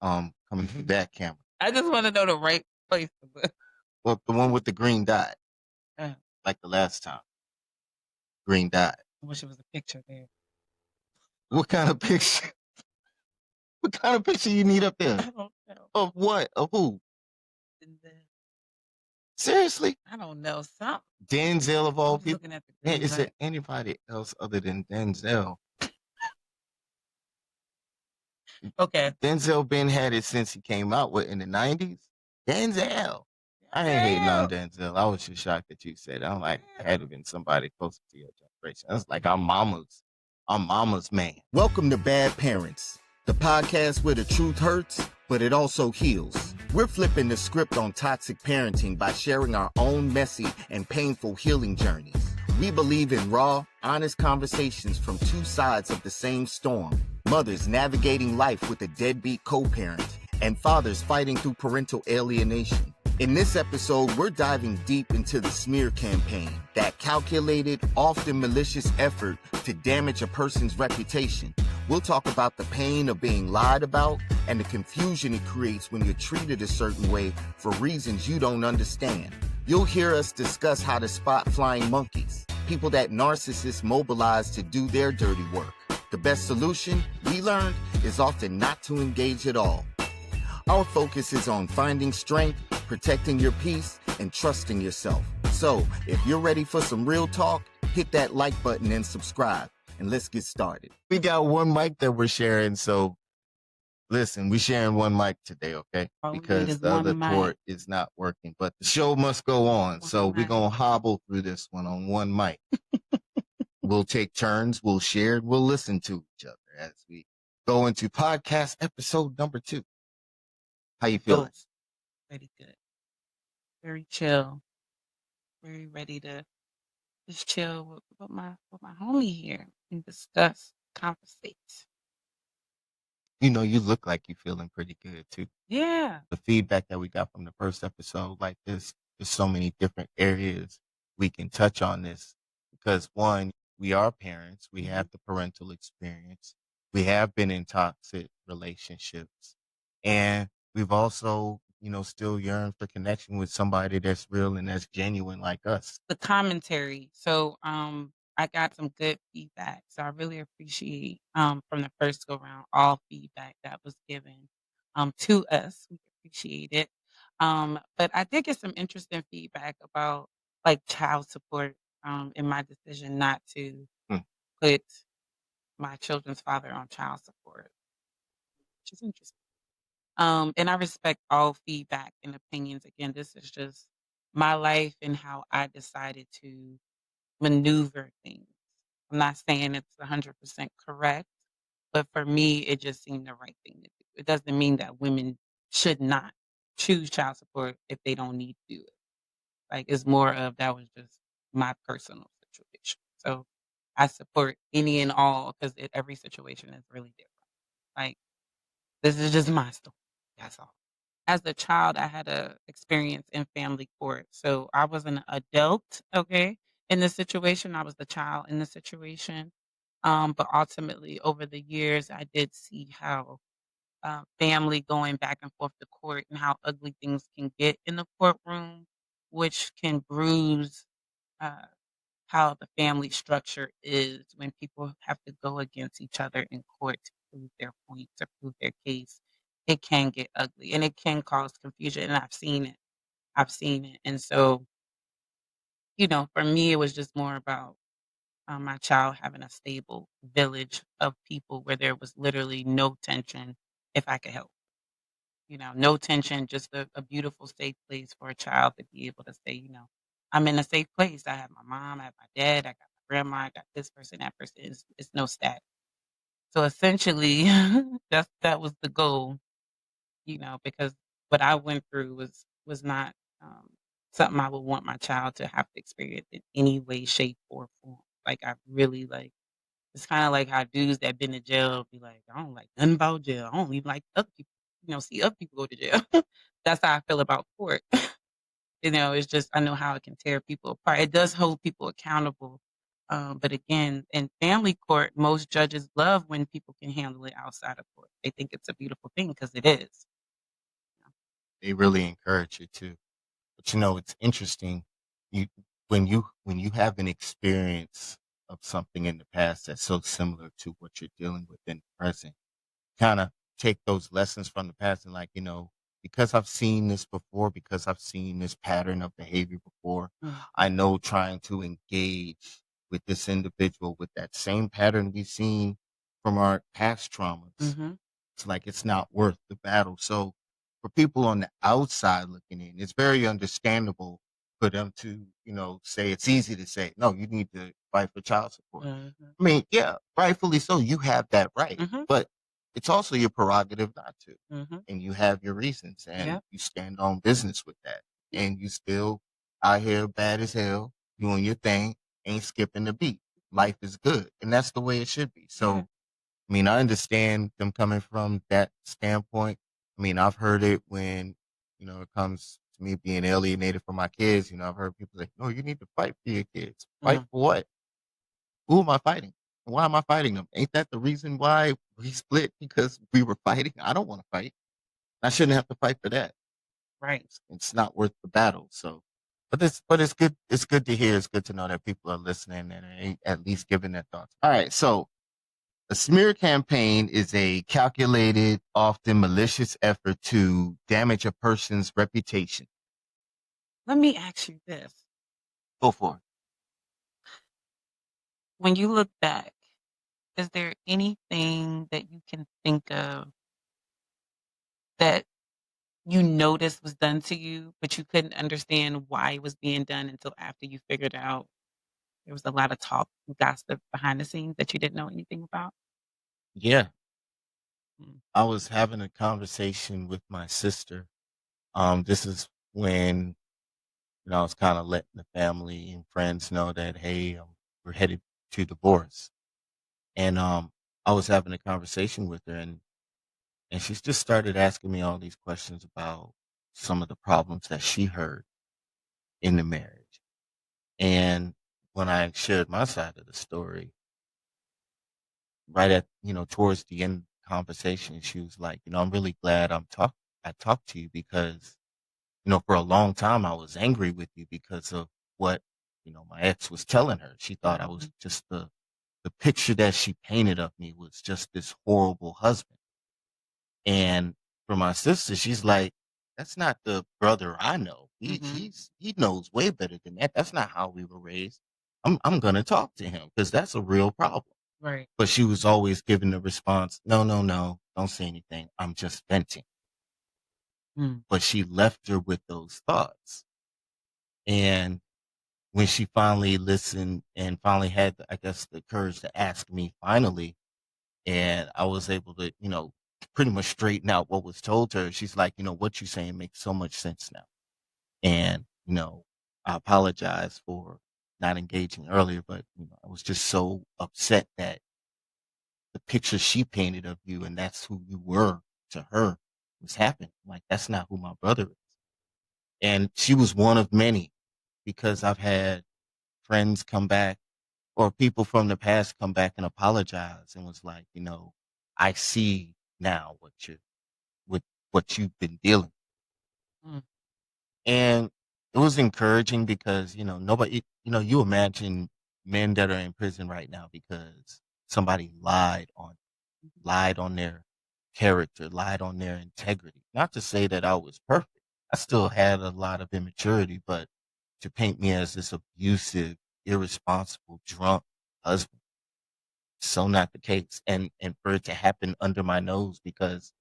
coming through that camera. I just want to know the right place to look. Well, the one with the green dot, Uh, like the last time. Green dot. I wish it was a picture there. What kind of picture? What kind of picture you need up I there? don't know. Of what? Of who? And then, Seriously? I don't know. Something. Denzel of I all was people? looking at the Yeah, green is there dot. anybody else other than Denzel? Okay. Denzel been had it since he came out with in the 90s. Denzel. I ain't hating on Damn. Denzel. I was just shocked that you said that. I'm like, it had to been somebody closer to your generation. That's like our mama's man. Welcome to Bad Parents, the podcast where the truth hurts, but it also heals. We're flipping the script on toxic parenting by sharing our own messy and painful healing journeys. We believe in raw, honest conversations from two sides of the same storm. Mothers navigating life with a deadbeat co-parent, and fathers fighting through parental alienation. In this episode, we're diving deep into the smear campaign, that calculated, often malicious effort to damage a person's reputation. We'll talk about the pain of being lied about and the confusion it creates when you're treated a certain way for reasons you don't understand. You'll hear us discuss how to spot flying monkeys, people that narcissists mobilize to do their dirty work. The best solution, we learned, is often not to engage at all. Our focus is on finding strength, protecting your peace, and trusting yourself. So, if you're ready for some real talk, hit that like button and subscribe, and let's get started. We got one mic that we're sharing, so listen, we're sharing one mic today, okay? All we need Because is the other one mic. port is not working, but the show must go on, so we're mic. going to hobble through this one on one mic. We'll take turns, we'll share, we'll listen to each other as we go into podcast episode number 2. How you feeling? Pretty good. Very chill. Very ready to just chill with my homie here and discuss, conversate. You know, you look like you're feeling pretty good too. Yeah. The feedback that we got from the first episode, like this, there's so many different areas we can touch on this because one, we are parents, we have the parental experience, we have been in toxic relationships, and we've also, still yearn for connection with somebody that's real and that's genuine like us. The commentary. So I got some good feedback. So I really appreciate from the first go round all feedback that was given to us. We appreciate it. But I did get some interesting feedback about like child support in my decision not to put my children's father on child support, which is interesting. And I respect all feedback and opinions. Again, this is just my life and how I decided to maneuver things. I'm not saying it's 100% correct, but for me, it just seemed the right thing to do. It doesn't mean that women should not choose child support if they don't need to do it. Like, it's more of that was just my personal situation. So I support any and all because every situation is really different. Like, this is just my story. That's all. As a child, I had a experience in family court. So I was an adult, okay, in the situation. I was the child in the situation. But ultimately, over the years, I did see how family going back and forth to court and how ugly things can get in the courtroom, which can bruise uh, how the family structure is when people have to go against each other in court to prove their point, to prove their case. It can get ugly and it can cause confusion. And I've seen it. I've seen it. And so, for me, it was just more about my child having a stable village of people where there was literally no tension if I could help. No tension, just a beautiful, safe place for a child to be able to say, I'm in a safe place. I have my mom, I have my dad, I got my grandma, I got this person, that person. It's no static. So essentially, that was the goal, because what I went through was not something I would want my child to have to experience in any way, shape, or form. Like I really like. It's kind of like how dudes that been to jail be like, I don't like nothing about jail. I don't even like other people. See other people go to jail. That's how I feel about court. It's just I know how it can tear people apart. It does hold people accountable, But again, in family court, most judges love when people can handle it outside of court. They think it's a beautiful thing because it is. They really encourage it too. But it's interesting. You when you have an experience of something in the past that's so similar to what you're dealing with in the present, kind of take those lessons from the past and like, because I've seen this before, because I've seen this pattern of behavior before, Mm, I know trying to engage with this individual with that same pattern we've seen from our past traumas. mhm, It's like it's not worth the battle. So for people on the outside looking in, it's very understandable for them to, say it's easy to say, no, you need to fight for child support. mhm, I mean, yeah, rightfully so. You have that right, mhm, but it's also your prerogative not to. mhm. And you have your reasons and Yep. you stand on business with that. And you still out here bad as hell, doing your thing, ain't skipping the beat. Life is good. And that's the way it should be. Yeah. So I mean, I understand them coming from that standpoint. I mean, I've heard it when, it comes to me being alienated from my kids. I've heard people say, no, you need to fight for your kids. Fight Mm, for what? Who am I fighting? Why am I fighting them? Ain't that the reason why we split? Because we were fighting? I don't want to fight. I shouldn't have to fight for that. right. It's not worth the battle. So, but it's good. It's good to hear. It's good to know that people are listening and at least giving their thoughts. All right. So a smear campaign is a calculated, often malicious effort to damage a person's reputation. Let me ask you this. Go for it. When you look back, is there anything that you can think of that you noticed was done to you, but you couldn't understand why it was being done until after you figured out there was a lot of talk and gossip behind the scenes that you didn't know anything about? Yeah, Mm, I was having a conversation with my sister. This is when I was kind of letting the family and friends know that hey, we're headed to divorce, and I was having a conversation with her, and she just started asking me all these questions about some of the problems that she heard in the marriage. And when I shared my side of the story, right at, towards the end of the conversation, she was like, I'm really glad I talked to you because, for a long time I was angry with you because of what, my ex was telling her. She thought I was mhm, just the picture that she painted of me was just this horrible husband. And for my sister, she's like, that's not the brother I know. mhm, He knows way better than that. That's not how we were raised. I'm gonna talk to him because that's a real problem. right. But she was always giving the response, no, no, no, don't say anything. I'm just venting. Mm, But she left her with those thoughts. And when she finally listened and finally had, I guess, the courage to ask me finally, and I was able to, pretty much straighten out what was told to her. She's like, what you saying makes so much sense now. And, I apologize for not engaging earlier, but I was just so upset that the picture she painted of you and that's who you were to her was happening. Like that's not who my brother is. And she was one of many because I've had friends come back or people from the past come back and apologize and was like, I see now with what you've been dealing. mm, And it was encouraging because, nobody, you imagine men that are in prison right now because somebody lied on their character, lied on their integrity. Not to say that I was perfect. I still had a lot of immaturity, but to paint me as this abusive, irresponsible, drunk husband, so not the case. And for it to happen under my nose because,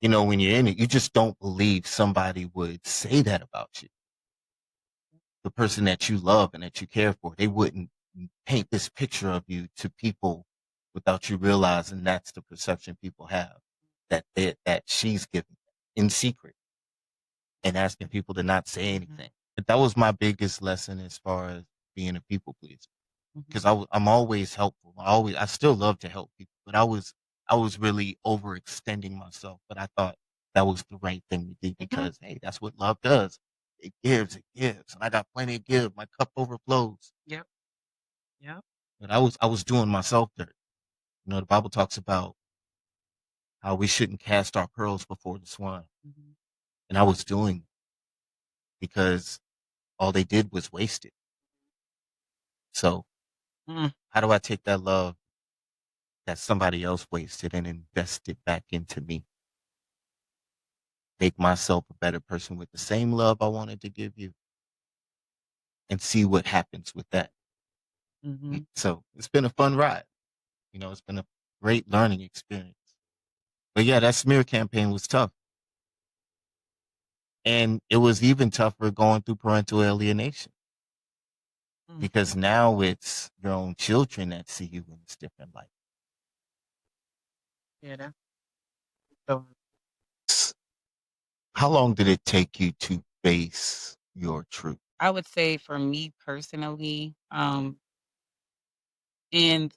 when you're in it, you just don't believe somebody would say that about you. The person that you love and that you care for, they wouldn't paint this picture of you to people without you realizing that's the perception people have that she's giving in secret and asking people to not say mhm, anything. But that was my biggest lesson as far as being a people pleaser mhm, because I'm always helpful. I still love to help people, but I was really overextending myself. But I thought that was the right thing to do mhm. because hey, that's what love does. It gives, and I got plenty of give. My cup overflows. Yep. Yep. But I was doing myself dirt. The Bible talks about how we shouldn't cast our pearls before the swine. Mhm. And I was doing because all they did was waste it. So Mm. how do I take that love that somebody else wasted and invest it back into me? Make myself a better person with the same love I wanted to give you and see what happens with that. Mhm. So it's been a fun ride. It's been a great learning experience. But yeah, that smear campaign was tough. And it was even tougher going through parental alienation Mm. because now it's your own children that see you in this different light. Yeah, that's so How long did it take you to face your truth? I would say for me personally, and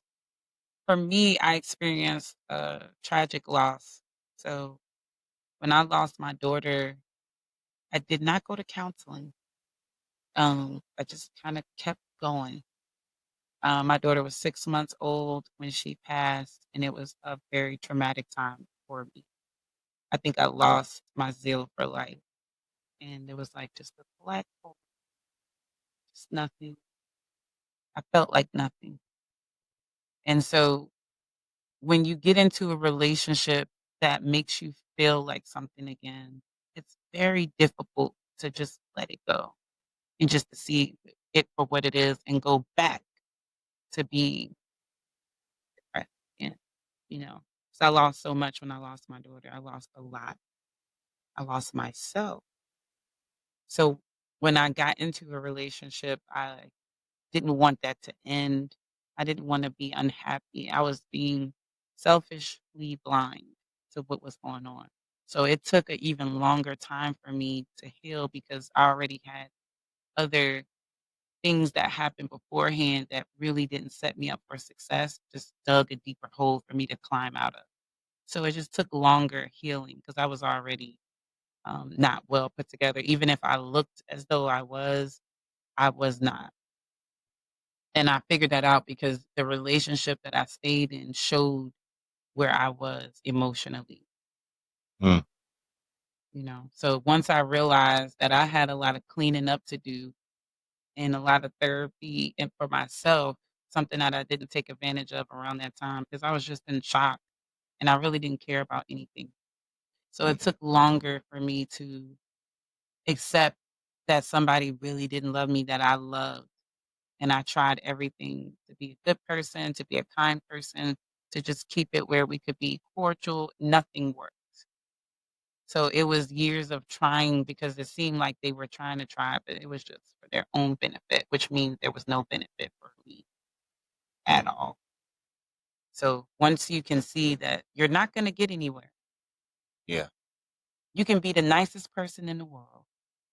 for me, I experienced a tragic loss. So when I lost my daughter, I did not go to counseling. I just kind of kept going. My daughter was 6 months old when she passed, and it was a very traumatic time for me. I think I lost my zeal for life, and it was like just a black hole, just nothing. I felt like nothing. And so when you get into a relationship that makes you feel like something again, it's very difficult to just let it go and just to see it for what it is and go back to being depressed again, you know. So I lost so much when I lost my daughter. I lost a lot. I lost myself. So when I got into a relationship, I didn't want that to end. I didn't want to be unhappy. I was being selfishly blind to what was going on. So it took an even longer time for me to heal because I already had other things that happened beforehand that really didn't set me up for success, just dug a deeper hole for me to climb out of. So it just took longer healing because I was already not well put together. Even if I looked as though I was not. And I figured that out because the relationship that I stayed in showed where I was emotionally, Mm, you know. So once I realized that I had a lot of cleaning up to do and a lot of therapy and for myself, something that I didn't take advantage of around that time because I was just in shock and I really didn't care about anything. So it took longer for me to accept that somebody really didn't love me that I loved. And I tried everything to be a good person, to be a kind person, to just keep it where we could be cordial. Nothing worked. So it was years of trying because it seemed like they were trying to try, but it was just for their own benefit, which means there was no benefit for me at all. So once you can see that you're not going to get anywhere, yeah, you can be the nicest person in the world.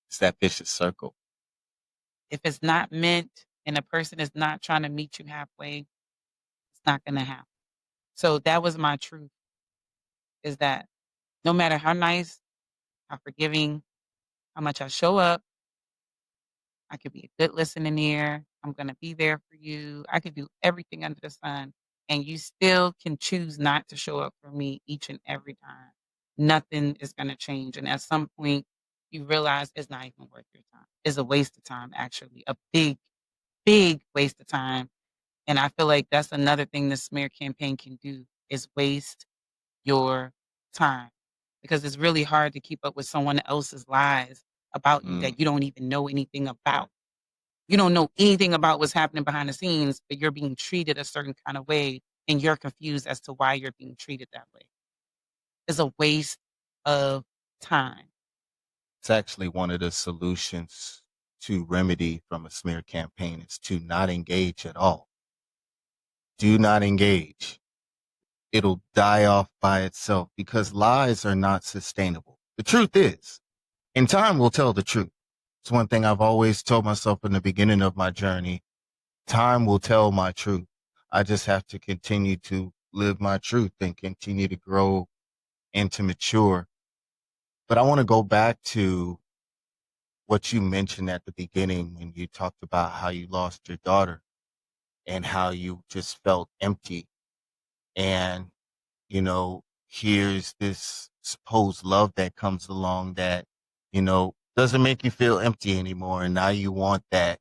it's that vicious circle. If it's not meant and a person is not trying to meet you halfway, it's not going to happen. So that was my truth is that no matter how nice, how forgiving, how much I show up, I could be a good listening ear. I'm going to be there for you. I could do everything under the sun. And you still can choose not to show up for me each and every time. Nothing is going to change. And at some point, you realize it's not even worth your time. It's a waste of time, actually, a big, big waste of time. And I feel like that's another thing the smear campaign can do is waste your time because it's really hard to keep up with someone else's lies about you Mm, that you don't even know anything about. You don't know anything about what's happening behind the scenes, but you're being treated a certain kind of way and you're confused as to why you're being treated that way. It's a waste of time. it's actually one of the solutions to remedy from a smear campaign is to not engage at all. Do not engage. It'll die off by itself because lies are not sustainable. The truth is, and time will tell the truth. It's one thing I've always told myself in the beginning of my journey. Time will tell my truth. I just have to continue to live my truth and continue to grow and to mature. But I want to go back to what you mentioned at the beginning when you talked about how you lost your daughter. and how you just felt empty. And, here's this supposed love that comes along that, doesn't make you feel empty anymore. And now you want that,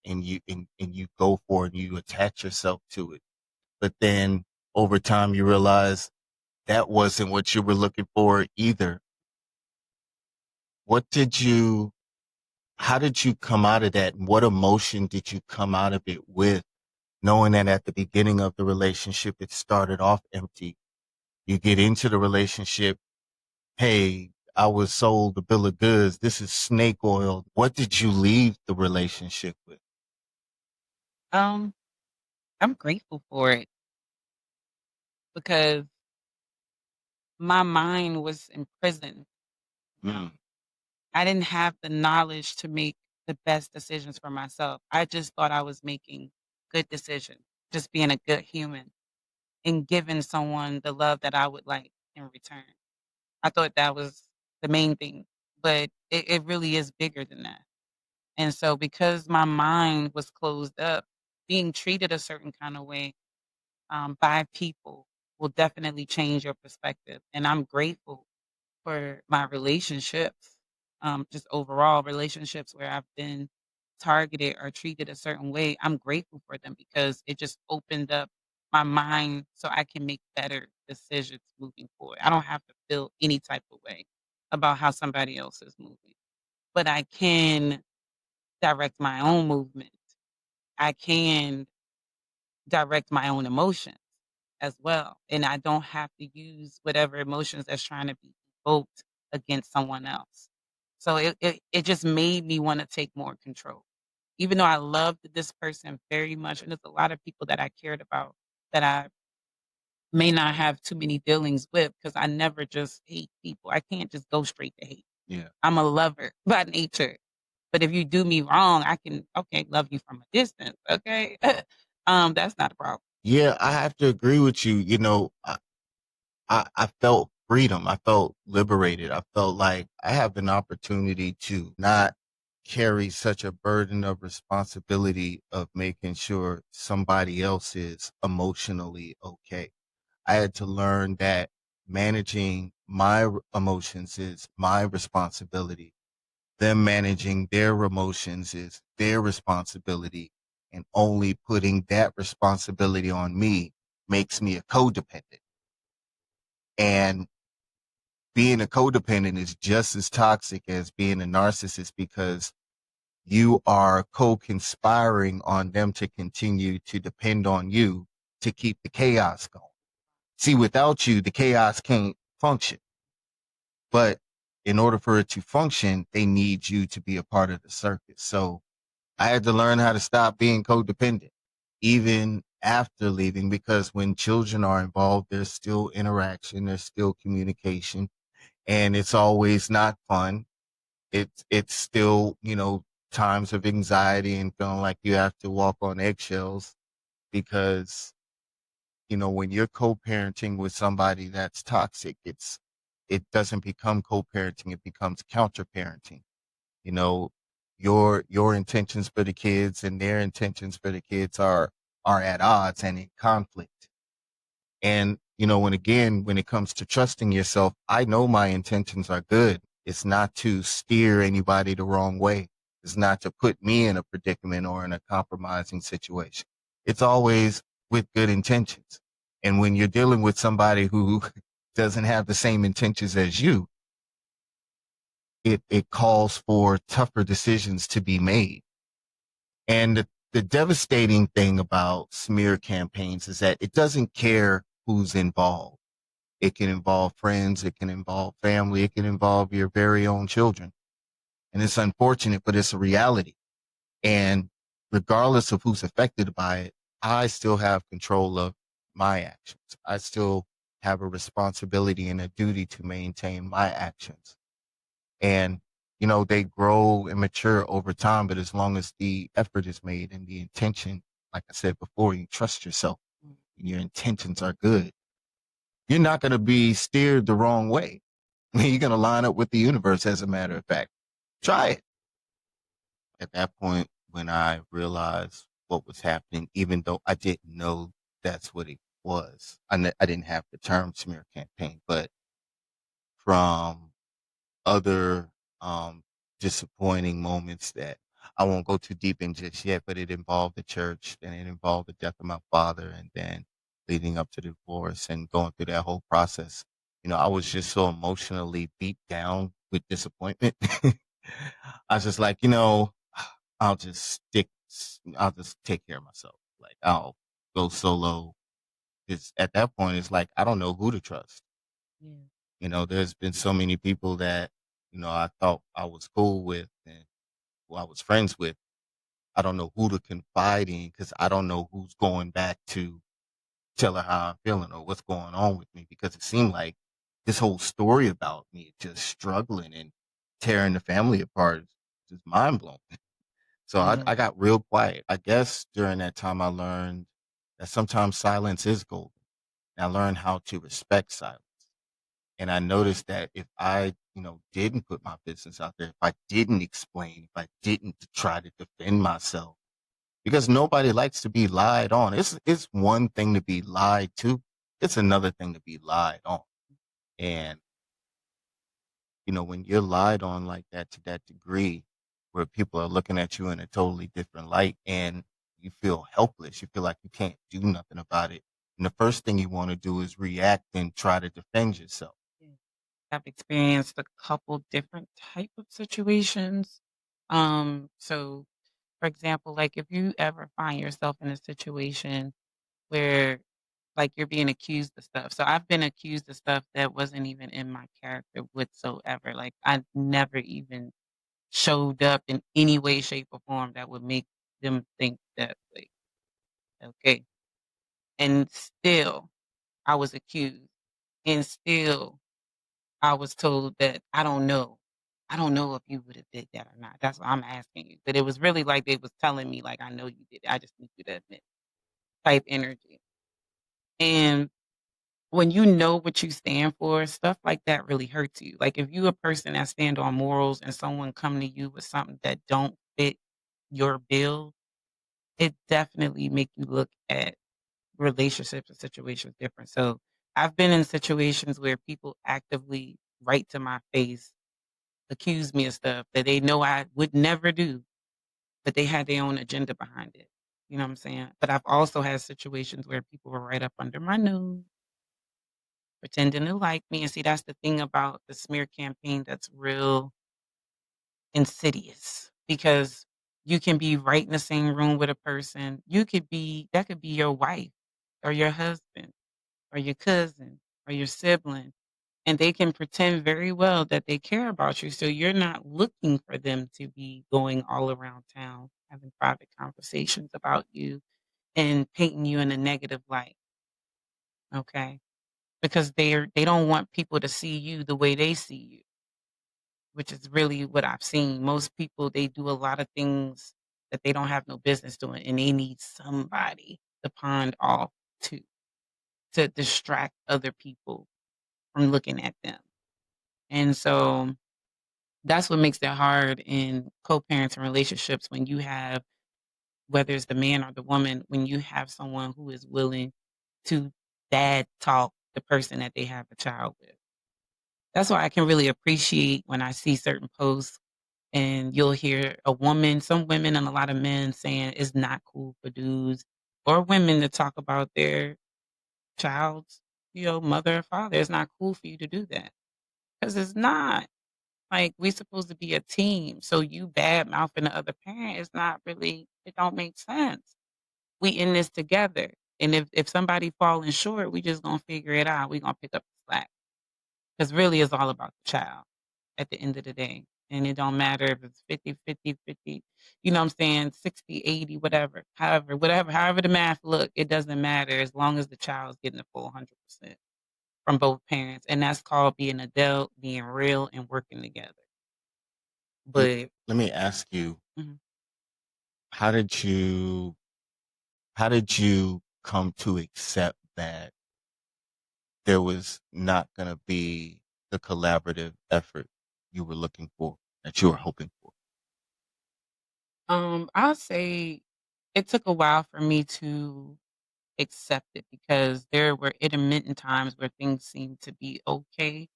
and you go for it and you attach yourself to it. But then over time you realize that wasn't what you were looking for either. What did you How did you come out of that? And what emotion did you come out of it with, knowing that at the beginning of the relationship, it started off empty? You get into the relationship. Hey, I was sold a bill of goods. This is snake oil. What did you leave the relationship with? Um, I'm grateful for it because my mind was imprisoned. Mm, I didn't have the knowledge to make the best decisions for myself. I just thought I was making good decisions, just being a good human and giving someone the love that I would like in return. I thought that was the main thing, but it really is bigger than that. And so because my mind was closed up, being treated a certain kind of way by people will definitely change your perspective. And I'm grateful for my relationships, just overall relationships where I've been targeted or treated a certain way. I'm grateful for them because it just opened up my mind so I can make better decisions moving forward. I don't have to feel any type of way about how somebody else is moving, but I can direct my own movement. I can direct my own emotions as well, and I don't have to use whatever emotions that's trying to be evoked against someone else. So it just made me wanna take more control. Even though I loved this person very much, and there's a lot of people that I cared about that I may not have too many dealings with because I never just hate people. I can't just go straight to hate. yeah. I'm a lover by nature. But if you do me wrong, I can, okay, love you from a distance, okay? That's not a problem. Yeah, I have to agree with you. I felt freedom. I felt liberated. I felt like I have an opportunity to not carry such a burden of responsibility of making sure somebody else is emotionally okay. I had to learn that managing my emotions is my responsibility. Them managing their emotions is their responsibility. And only putting that responsibility on me makes me a codependent. And being a codependent is just as toxic as being a narcissist because you are co-conspiring on them to continue to depend on you to keep the chaos going. See, without you, the chaos can't function. But in order for it to function, they need you to be a part of the circus. So I had to learn how to stop being codependent, even after leaving, because when children are involved, there's still interaction, there's still communication, and it's always not fun. It's still, times of anxiety and feeling like you have to walk on eggshells because, when you're co-parenting with somebody that's toxic, it doesn't become co-parenting, it becomes counter-parenting. You know, your intentions for the kids and their intentions for the kids are at odds and in conflict. And, when it comes to trusting yourself, I know my intentions are good. It's not to steer anybody the wrong way. It's not to put me in a predicament or in a compromising situation. It's always with good intentions. And when you're dealing with somebody who doesn't have the same intentions as you, it calls for tougher decisions to be made. And the devastating thing about smear campaigns is that it doesn't care who's involved. It can involve friends, it can involve family, it can involve your very own children. And it's unfortunate, but it's a reality. And regardless of who's affected by it, I still have control of my actions. I still have a responsibility and a duty to maintain my actions. And, they grow and mature over time, but as long as the effort is made and the intention, like I said before, you trust yourself and your intentions are good, you're not going to be steered the wrong way. You're going to line up with the universe, as a matter of fact. Try it. At that point, when I realized what was happening, even though I didn't know that's what it was. I didn't have the term smear campaign, but from other um, disappointing moments that I won't go too deep in just yet, but it involved the church and it involved the death of my father and then leading up to the divorce and going through that whole process. I was just so emotionally beat down with disappointment. I was just like, I'll just I'll just take care of myself. Like I'll go solo. It's at that point, it's like, I don't know who to trust. Yeah. There's been so many people that, I thought I was cool with and who I was friends with. I don't know who to confide in because I don't know who's going back to tell her how I'm feeling or what's going on with me because it seemed like this whole story about me just struggling and tearing the family apart is just mind blowing. So I Mhm. got real quiet. I guess during that time I learned that sometimes silence is golden. And I learned how to respect silence. And I noticed that if I, didn't put my business out there, if I didn't explain, if I didn't try to defend myself, because nobody likes to be lied on. It's one thing to be lied to. It's another thing to be lied on. And, when you're lied on like that to that degree where people are looking at you in a totally different light and you feel helpless, you feel like you can't do nothing about it. And the first thing you want to do is react and try to defend yourself. Yeah. I've experienced a couple different type of situations. So for example, like if you ever find yourself in a situation where like you're being accused of stuff. So I've been accused of stuff that wasn't even in my character whatsoever. Like I never even showed up in any way, shape, or form that would make them think that way. Okay. And still I was accused. And still I was told that I don't know. I don't know if you would have did that or not. That's what I'm asking you. But it was really like they was telling me like I know you did it. I just need you to admit type energy. And when you know what you stand for, stuff like that really hurts you. Like if you a person that stand on morals and someone come to you with something that don't fit your bill, it definitely make you look at relationships and situations different. So I've been in situations where people actively right to my face accuse me of stuff that they know I would never do, but they had their own agenda behind it. You know what I'm saying? But I've also had situations where people were right up under my nose, pretending to like me. And see, that's the thing about the smear campaign that's real insidious because you can be right in the same room with a person. That could be your wife or your husband or your cousin or your sibling. And they can pretend very well that they care about you. So you're not looking for them to be going all around town, having private conversations about you and painting you in a negative light. Okay. Because they don't want people to see you the way they see you, which is really what I've seen. Most people they do a lot of things that they don't have no business doing and they need somebody to pond off to distract other people from looking at them. And so that's what makes it hard in co-parenting relationships when you have, whether it's the man or the woman, when you have someone who is willing to bad talk the person that they have a child with. That's why I can really appreciate when I see certain posts and you'll hear some women and a lot of men saying it's not cool for dudes or women to talk about their child's, mother or father. It's not cool for you to do that because it's not. Like, we supposed to be a team, so you bad mouthing the other parent is not really it don't make sense. We in this together, and if somebody falling short, we just gonna figure it out. We gonna pick up the slack because really it's all about the child at the end of the day, and it don't matter if it's 50, 50, 50. You know what I'm saying, 60, 80, whatever. However the math look, it doesn't matter as long as the child's getting the full 100% from both parents, and that's called being adult, being real, and working together. L- But Let me ask you, mhm. how did you how did you come to accept that there was not going to be the collaborative effort you were looking for, that you were hoping for? I'll say it took a while for me to accept it because there were intermittent times where things seemed to be okay.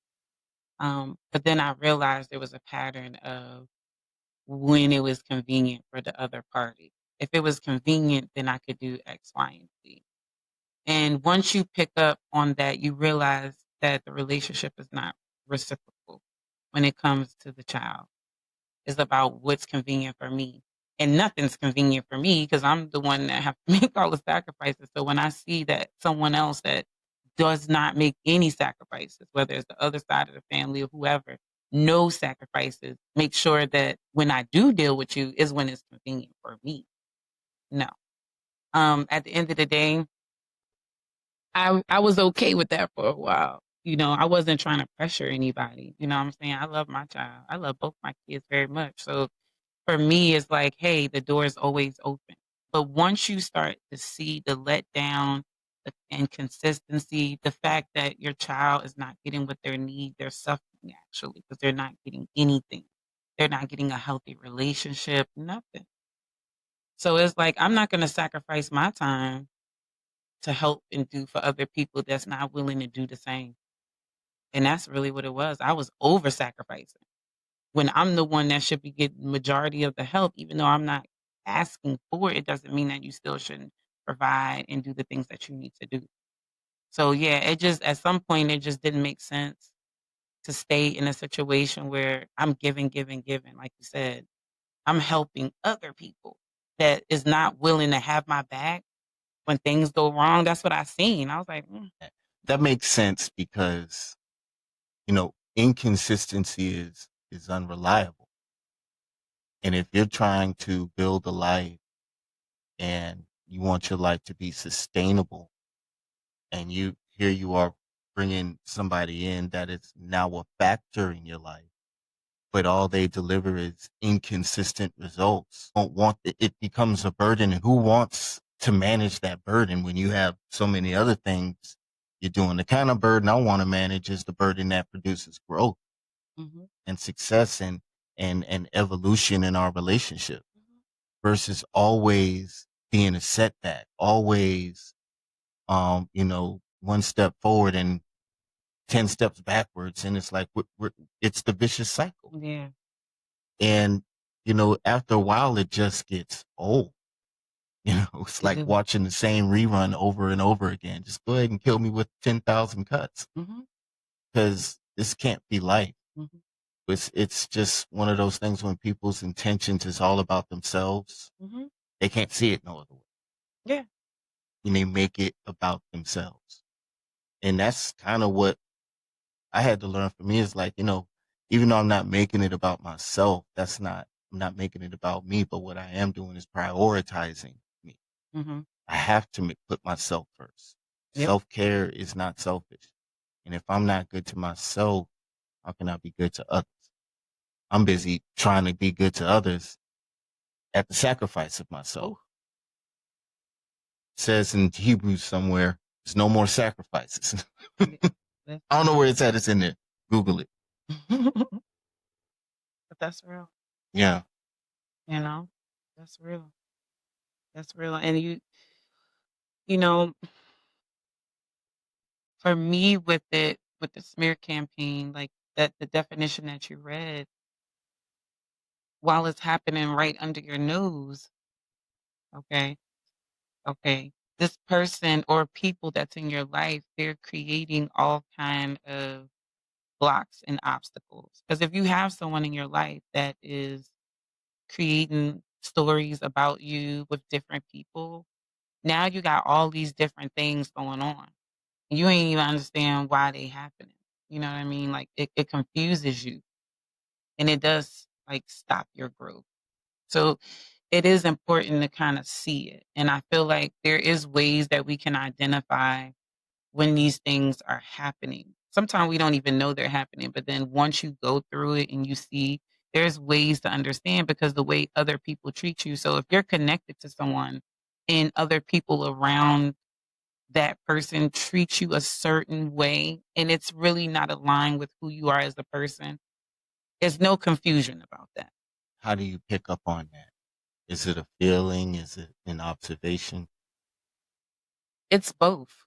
But then I realized there was a pattern of when it was convenient for the other party. If it was convenient, then I could do X, Y, and Z. And once you pick up on that, you realize that the relationship is not reciprocal when it comes to the child. It's about what's convenient for me. And nothing's convenient for me because I'm the one that have to make all the sacrifices. So when I see that someone else that does not make any sacrifices, whether it's the other side of the family or whoever, no sacrifices, make sure that when I do deal with you is when it's convenient for me. No. At the end of the day, I was okay with that for a while. You know, I wasn't trying to pressure anybody. You know what I'm saying? I love my child. I love both my kids very much. So for me, it's like, hey, the door is always open. But once you start to see the letdown, the inconsistency, the fact that your child is not getting what they need, they're suffering actually because they're not getting anything. They're not getting a healthy relationship, nothing. So it's like, I'm not going to sacrifice my time to help and do for other people that's not willing to do the same. And that's really what it was. I was over sacrificing when I'm the one that should be getting majority of the help, even though I'm not asking for it, it doesn't mean that you still shouldn't provide and do the things that you need to do. So yeah, it just at some point it just didn't make sense to stay in a situation where I'm giving, giving, giving. Like you said, I'm helping other people that is not willing to have my back when things go wrong. That's what I seen. I was like, That makes sense because, inconsistency is unreliable. And if you're trying to build a life and you want your life to be sustainable, and here you are bringing somebody in that is now a factor in your life, but all they deliver is inconsistent results. Don't want it becomes a burden. And who wants to manage that burden when you have so many other things you're doing? The kind of burden I want to manage is the burden that produces growth mhm, and success and evolution in our relationship mhm. versus always being a setback, always one step forward and 10 steps backwards. And it's like, it's the vicious cycle. Yeah, And, after a while, it just gets old. It's it like do. watching the same rerun over and over again. Just go ahead and kill me with 10,000 cuts Mhm, because this can't be life. mhm, It's just one of those things when people's intentions is all about themselves. mhm. They can't see it no other way. Yeah. And they make it about themselves. And that's kind of what I had to learn for me is like, even though I'm not making it about myself, I'm not making it about me, but what I am doing is prioritizing me. Mhm. I have to put myself first. Yep. Self-care is not selfish. And if I'm not good to myself, how can I be good to others? I'm busy trying to be good to others at the sacrifice of myself. Ooh, It says in Hebrews somewhere, there's no more sacrifices. yeah, I don't know where it's at. It's in there. Google it. but that's real, Yeah. you know? That's real. That's real. And you know, for me with the smear campaign, like that the definition that you read, while it's happening right under your nose, okay, okay, this person or people that's in your life, they're creating all kind of blocks and obstacles. Because if you have someone in your life that is creating stories about you with different people, now you got all these different things going on. You ain't even understand why they happening. You know what I mean? Like it confuses you and it does like stop your growth. So it is important to kind of see it. And I feel like there is ways that we can identify when these things are happening. Sometimes we don't even know they're happening, but then once you go through it and you see there's ways to understand because the way other people treat you. So if you're connected to someone and other people around that person treats you a certain way and it's really not aligned with who you are as a person, there's no confusion about that. How do you pick up on that? Is it a feeling? Is it an observation? It's both.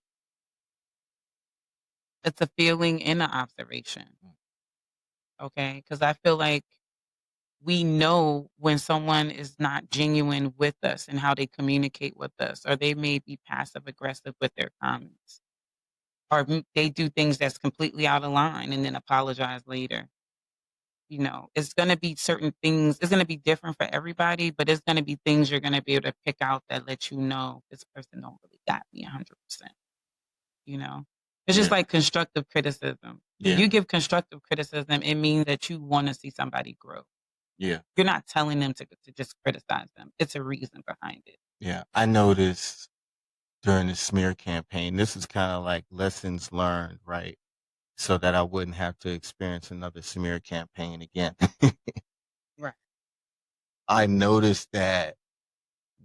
It's a feeling and an observation. Mm. Okay. Because I feel like we know when someone is not genuine with us and how they communicate with us, or they may be passive aggressive with their comments, or they do things that's completely out of line and then apologize later. It's going to be certain things. It's going to be different for everybody, but it's going to be things you're going to be able to pick out that let you know this person don't really got me 100%. You know, it's just Yeah. like constructive criticism. When Yeah. you give constructive criticism, it means that you want to see somebody grow. Yeah. You're not telling them to just criticize them. It's a reason behind it. Yeah. I noticed during the smear campaign, this is kind of like lessons learned, right? So that I wouldn't have to experience another smear campaign again. Right. I noticed that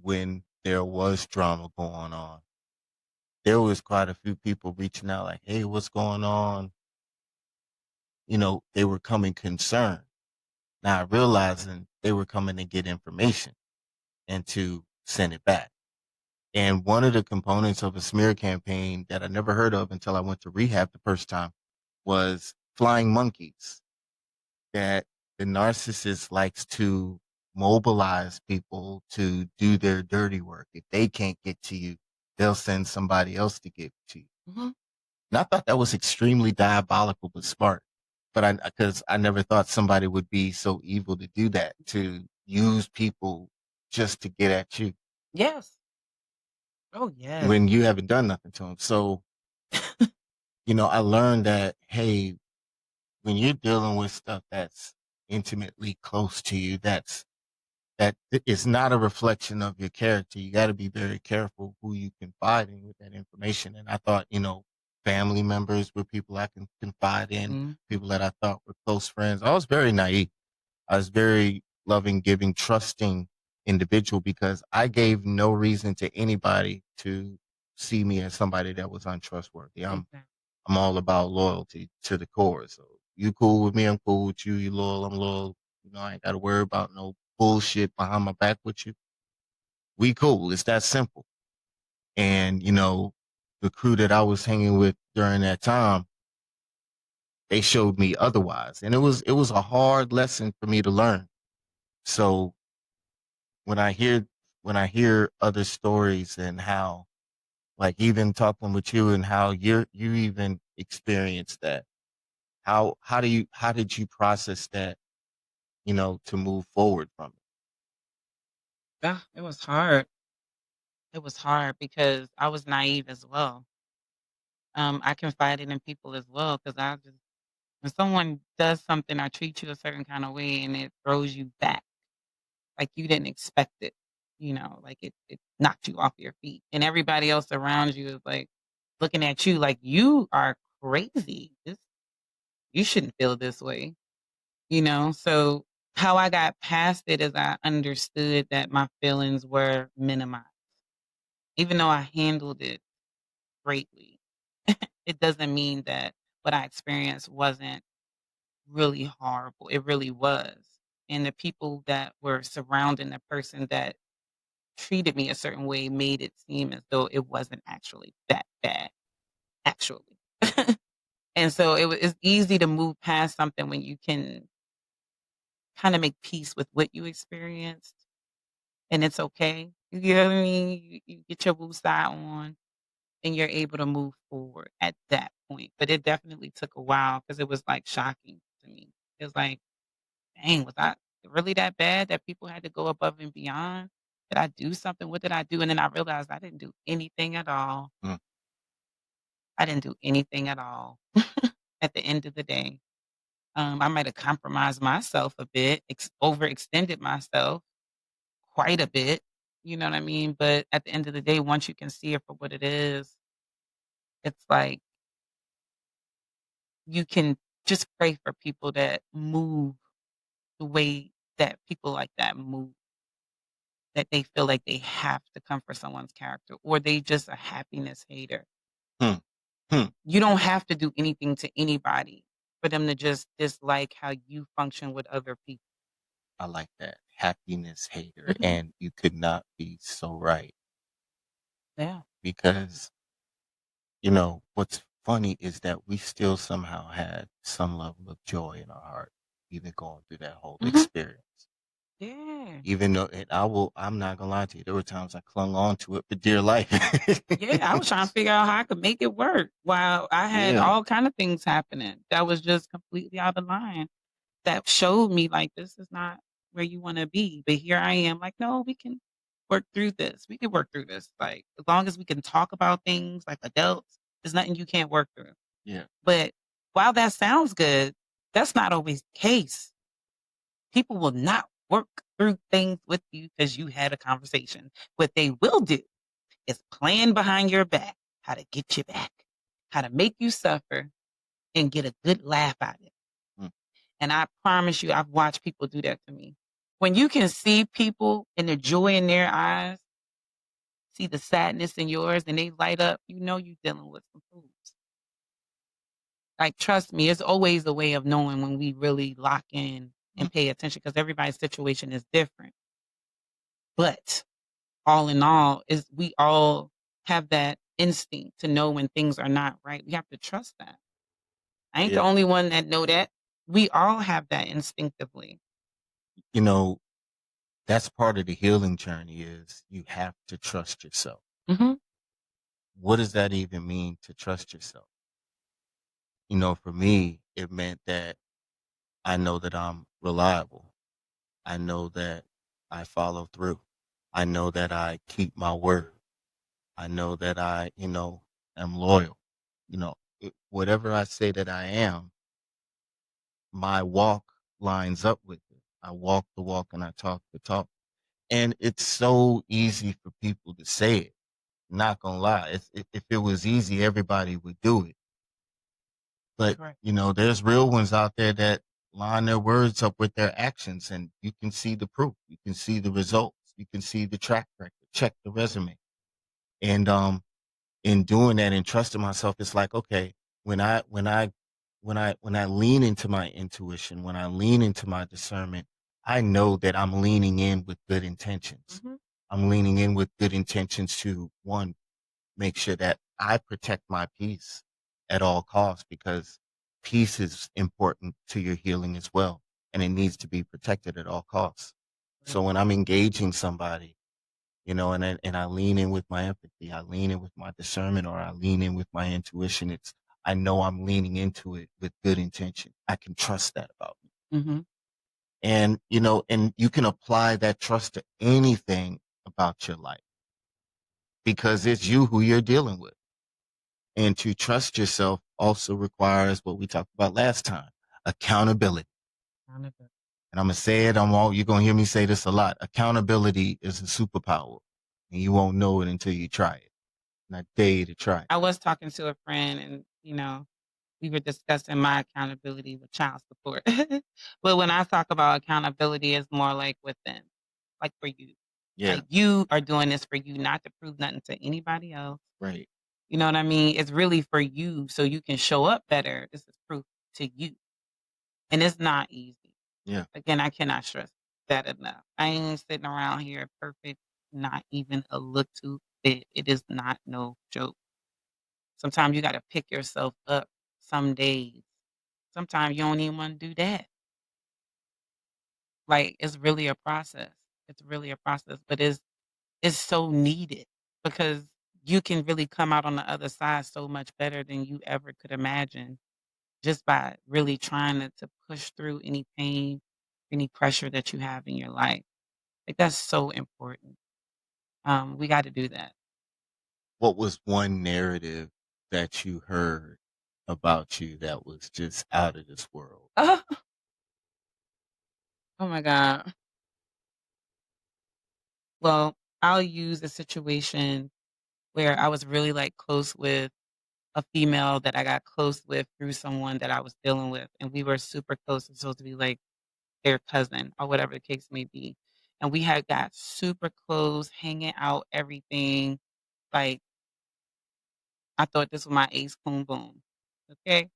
when there was drama going on, there was quite a few people reaching out like, hey, what's going on? They were coming concerned, not realizing they were coming to get information and to send it back. And one of the components of a smear campaign that I never heard of until I went to rehab the first time was flying monkeys. That the narcissist likes to mobilize people to do their dirty work. If they can't get to you, they'll send somebody else to get to you. Mm-hmm. And I thought that was extremely diabolical but smart. But because I never thought somebody would be so evil to do that, to use people just to get at you Yes. Oh, yes. when you haven't done nothing to them. So, I learned that, hey, when you're dealing with stuff that's intimately close to you, it's not a reflection of your character. You got to be very careful who you confide in with that information. And I thought, family members were people I can confide in, Mhm. people that I thought were close friends. I was very naive. I was very loving, giving, trusting individual because I gave no reason to anybody to see me as somebody that was untrustworthy. Exactly. I'm all about loyalty to the core. So you cool with me, I'm cool with you. You loyal, I'm loyal. I ain't got to worry about no bullshit behind my back with you. We cool. It's that simple. And the crew that I was hanging with during that time, they showed me otherwise, and it was a hard lesson for me to learn. So when I hear when I hear other stories and how, like, even talking with you and how you even experienced that, how did you process that, to move forward from it? Yeah, it was hard. It was hard because I was naive as well. I confided in people as well because when someone does something or treats you a certain kind of way and it throws you back, like you didn't expect it, like it knocked you off your feet. And everybody else around you is like looking at you like you are crazy. You shouldn't feel this way. So how I got past it is I understood that my feelings were minimized. Even though I handled it greatly, it doesn't mean that what I experienced wasn't really horrible. It really was. And the people that were surrounding the person that treated me a certain way made it seem as though it wasn't actually that bad, actually. And so it's easy to move past something when you can kind of make peace with what you experienced, and it's okay. You know what I mean? You get your woosah on and you're able to move forward at that point. But it definitely took a while because it was like shocking to me. It was like, dang, was I really that bad that people had to go above and beyond? Did I do something? What did I do? And then I realized I didn't do anything at all. Mm. I didn't do anything at all at the end of the day. I might have compromised myself a bit, overextended myself quite a bit. You know what I mean? But at the end of the day, once you can see it for what it is, it's like you can just pray for people that move the way that people like that move, that they feel like they have to come for someone's character or they just a happiness hater. Hmm. Hmm. You don't have to do anything to anybody for them to just dislike how you function with other people. I like that. happiness hater, Mhm. and you could not be so right. Yeah. Because, what's funny is that we still somehow had some level of joy in our heart, even going through that whole Mhm. experience. Yeah. Even though, and I'm not gonna lie to you, there were times I clung on to it for dear life. Yeah, I was trying to figure out how I could make it work while I had Yeah, all kind of things happening that was just completely out of line. That showed me, like, this is not where you wanna be, but here I am, like, "No, we can work through this. We can work through this." Like, as long as we can talk about things like adults, there's nothing you can't work through. yeah, But while that sounds good, that's not always the case. People will not work through things with you because you had a conversation. What they will do is plan behind your back how to get you back, how to make you suffer and get a good laugh out of it. mm, And I promise you, I've watched people do that to me. When you can see people and the joy in their eyes, see the sadness in yours, and they light up, you know you're dealing with some fools. Like, trust me, it's always a way of knowing when we really lock in mm. and pay attention because everybody's situation is different. But all in all, is we all have that instinct to know when things are not right. We have to trust that. I ain't the Yeah, only one that know that. We all have that instinctively. you know, that's part of the healing journey is you have to trust yourself. Mhm. What does that even mean to trust yourself? For me, it meant that I know that I'm reliable. I know that I follow through. I know that I keep my word. I know that I am loyal. Whatever I say that I am, my walk lines up with it. I walk the walk and I talk the talk. And it's so easy for people to say it. Not gonna lie. If it was easy, everybody would do it. But, Correct. there's real ones out there that line their words up with their actions, and you can see the proof. You can see the results. You can see the track record. Check the resume. And in doing that and trusting myself, it's like, okay, when I lean into my intuition, when I lean into my discernment, I know that I'm leaning in with good intentions. Mhm. I'm leaning in with good intentions to one, make sure that I protect my peace at all costs because peace is important to your healing as well. And it needs to be protected at all costs. So Right. when I'm engaging somebody, and I lean in with my empathy, I lean in with my discernment, or I lean in with my intuition, I know I'm leaning into it with good intention. I can trust that about me. Mhm. And you can apply that trust to anything about your life because it's you who you're dealing with. And to trust yourself also requires what we talked about last time, accountability. Accountability. And I'm gonna say it, you're gonna hear me say this a lot. Accountability is a superpower. And you won't know it until you try it. And I dare you to try it. I was talking to a friend and, we were discussing my accountability with child support. But when I talk about accountability, it's more like within, like for you. Yeah, Like you are doing this for you, not to prove nothing to anybody else. right. You know what I mean? It's really for you so you can show up better. This is proof to you. And it's not easy. Yeah. Again, I cannot stress that enough. I ain't sitting around here perfect, not even a look too fit. It is not no joke. Sometimes you gotta pick yourself up some days. Sometimes you don't even wanna do that. Like, it's really a process. It's really a process, but it's so needed because you can really come out on the other side so much better than you ever could imagine just by really trying to push through any pain, any pressure that you have in your life. Like, that's so important. We gotta do that. What was one narrative that you heard about you that was just out of this world? Oh my god. Well, I'll use a situation where I was really, like, close with a female that I got close with through someone that I was dealing with, and we were super close. It's supposed to be, like, their cousin or whatever the case may be, and we had got super close, hanging out, everything. Like, I thought this was my ace boom boom, okay?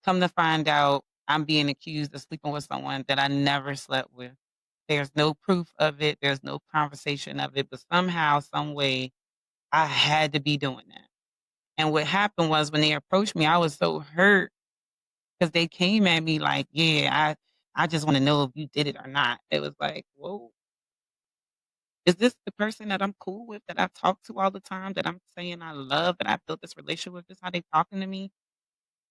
Come to find out, I'm being accused of sleeping with someone that I never slept with. There's no proof of it. There's no conversation of it. But somehow, some way, I had to be doing that. And what happened was when they approached me, I was so hurt because they came at me like, yeah, I just want to know if you did it or not. It was like, whoa, is this the person that I'm cool with, that I talk to all the time, that I'm saying I love, that I built this relationship with? This how they talking to me?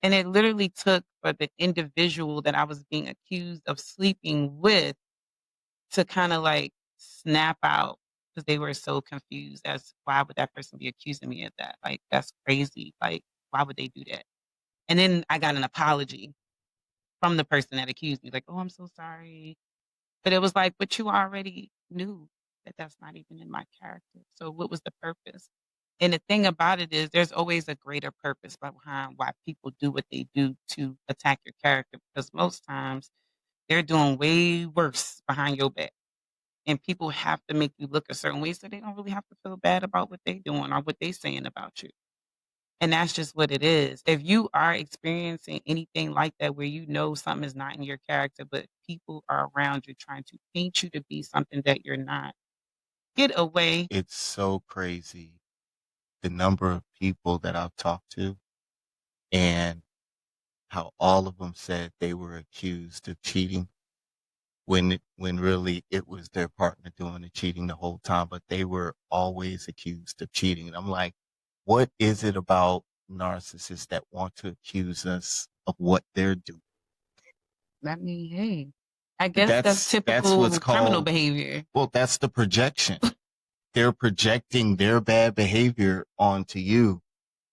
And it literally took for the individual that I was being accused of sleeping with to kind of like snap out because they were so confused as why would that person be accusing me of that? Like, that's crazy. Like, why would they do that? And then I got an apology from the person that accused me, like, oh, I'm so sorry. But it was like, but you already knew that that's not even in my character. So what was the purpose? And the thing about it is there's always a greater purpose behind why people do what they do to attack your character, because most times they're doing way worse behind your back. And people have to make you look a certain way so they don't really have to feel bad about what they're doing or what they're saying about you. And that's just what it is. If you are experiencing anything like that where you know something is not in your character, but people are around you trying to paint you to be something that you're not, get away. It's so crazy the number of people that I've talked to and how all of them said they were accused of cheating when really it was their partner doing the cheating the whole time, but they were always accused of cheating. And I'm like, what is it about narcissists that want to accuse us of what they're doing? I mean, hey, I guess that's That's what's typical criminal called, behavior. well, that's the projection. They're projecting their bad behavior onto you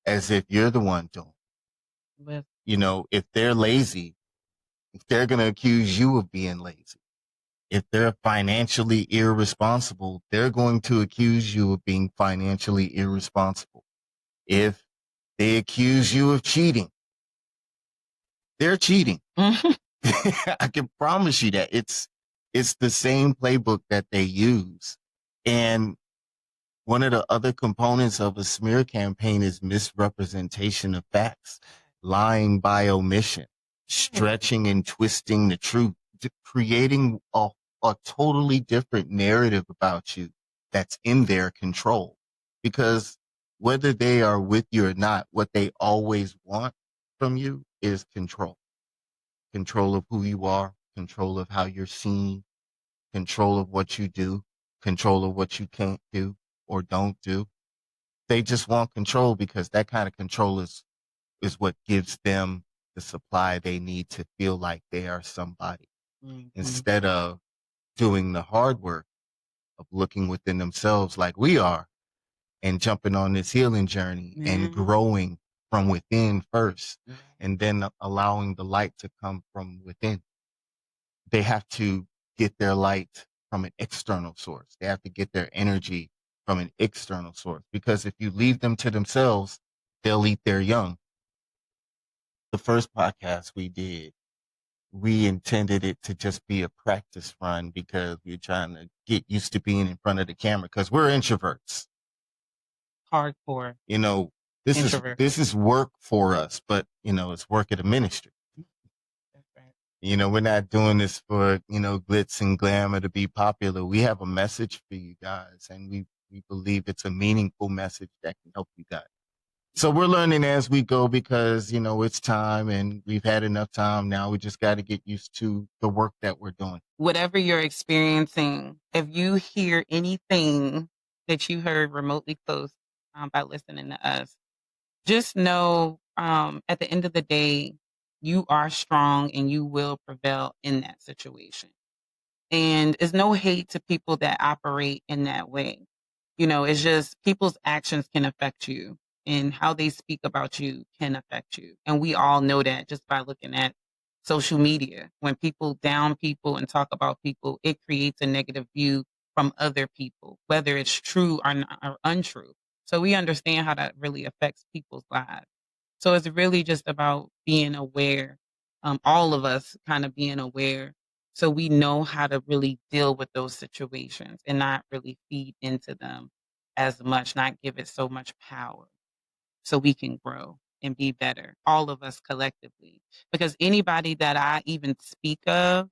as if you're the one doing it. But You know, if they're lazy, if they're going to accuse you of being lazy. If they're financially irresponsible, they're going to accuse you of being financially irresponsible. If they accuse you of cheating, they're cheating. I can promise you that it's the same playbook that they use. And one of the other components of a smear campaign is misrepresentation of facts, lying by omission, stretching and twisting the truth, creating a totally different narrative about you that's in their control. Because whether they are with you or not, what they always want from you is control. Control of who you are, control of how you're seen, control of what you do, control of what you can't do or don't do. They just want control because that kind of control is what gives them the supply they need to feel like they are somebody, instead of doing the hard work of looking within themselves like we are and jumping on this healing journey and growing from within first and then allowing the light to come from within. They have to get their light from an external source. They have to get their energy from an external source, because if you leave them to themselves, they'll eat their young. The first podcast we did, we intended it to just be a practice run because we're trying to get used to being in front of the camera because we're introverts. Hardcore. You know, Introvert. this is work for us, but you know, it's work at a ministry. That's right. You know, we're not doing this for, you know, glitz and glamour to be popular. We have a message for you guys, and we believe it's a meaningful message that can help you guys. So we're learning as we go because, you know, it's time and we've had enough time now. We just got to get used to the work that we're doing. Whatever you're experiencing, if you hear anything that you heard remotely close by listening to us, just know at the end of the day, you are strong and you will prevail in that situation. And it's no hate to people that operate in that way. You know, it's just people's actions can affect you and how they speak about you can affect you. And we all know that just by looking at social media. When people down people and talk about people, it creates a negative view from other people, whether it's true or untrue. So we understand how that really affects people's lives. So it's really just about being aware, all of us kind of being aware so we know how to really deal with those situations and not really feed into them as much, not give it so much power so we can grow and be better, all of us collectively. Because anybody that I even speak of,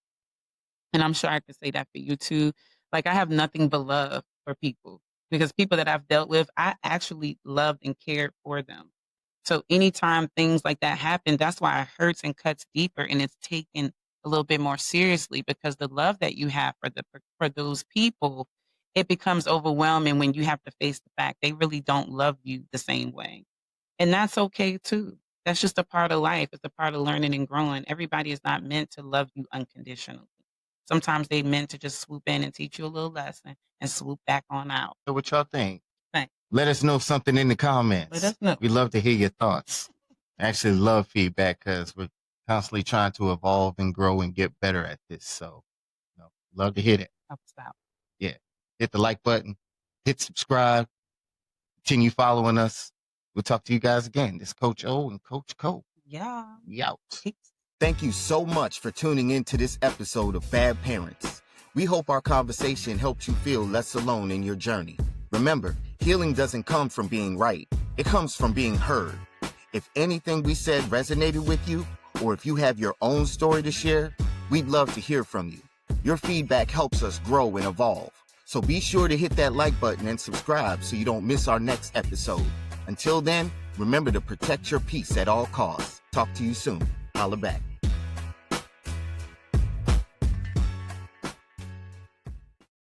And I'm sure I could say that for you too. Like, I have nothing but love for people because people that I've dealt with, I actually loved and cared for them. So anytime things like that happen, that's why it hurts and cuts deeper and it's taken a little bit more seriously because the love that you have for those people, it becomes overwhelming when you have to face the fact they really don't love you the same way. And that's okay too. That's just a part of life. It's a part of learning and growing. Everybody is not meant to love you unconditionally. Sometimes they meant to just swoop in and teach you a little lesson and swoop back on out. So what y'all think? Thanks. Let us know something in the comments. Let us know. We love to hear your thoughts. I actually love feedback because we're constantly trying to evolve and grow and get better at this. So, love to hear that. Help us out. Yeah. Hit the like button, hit subscribe, continue following us. We'll talk to you guys again. This is Coach O and Coach Cole. Yeah. We out. Peace. Thank you so much for tuning in to this episode of Bad Parents. We hope our conversation helped you feel less alone in your journey. Remember, healing doesn't come from being right. It comes from being heard. If anything we said resonated with you, or if you have your own story to share, we'd love to hear from you. Your feedback helps us grow and evolve. So be sure to hit that like button and subscribe so you don't miss our next episode. Until then, remember to protect your peace at all costs. Talk to you soon. Holla back.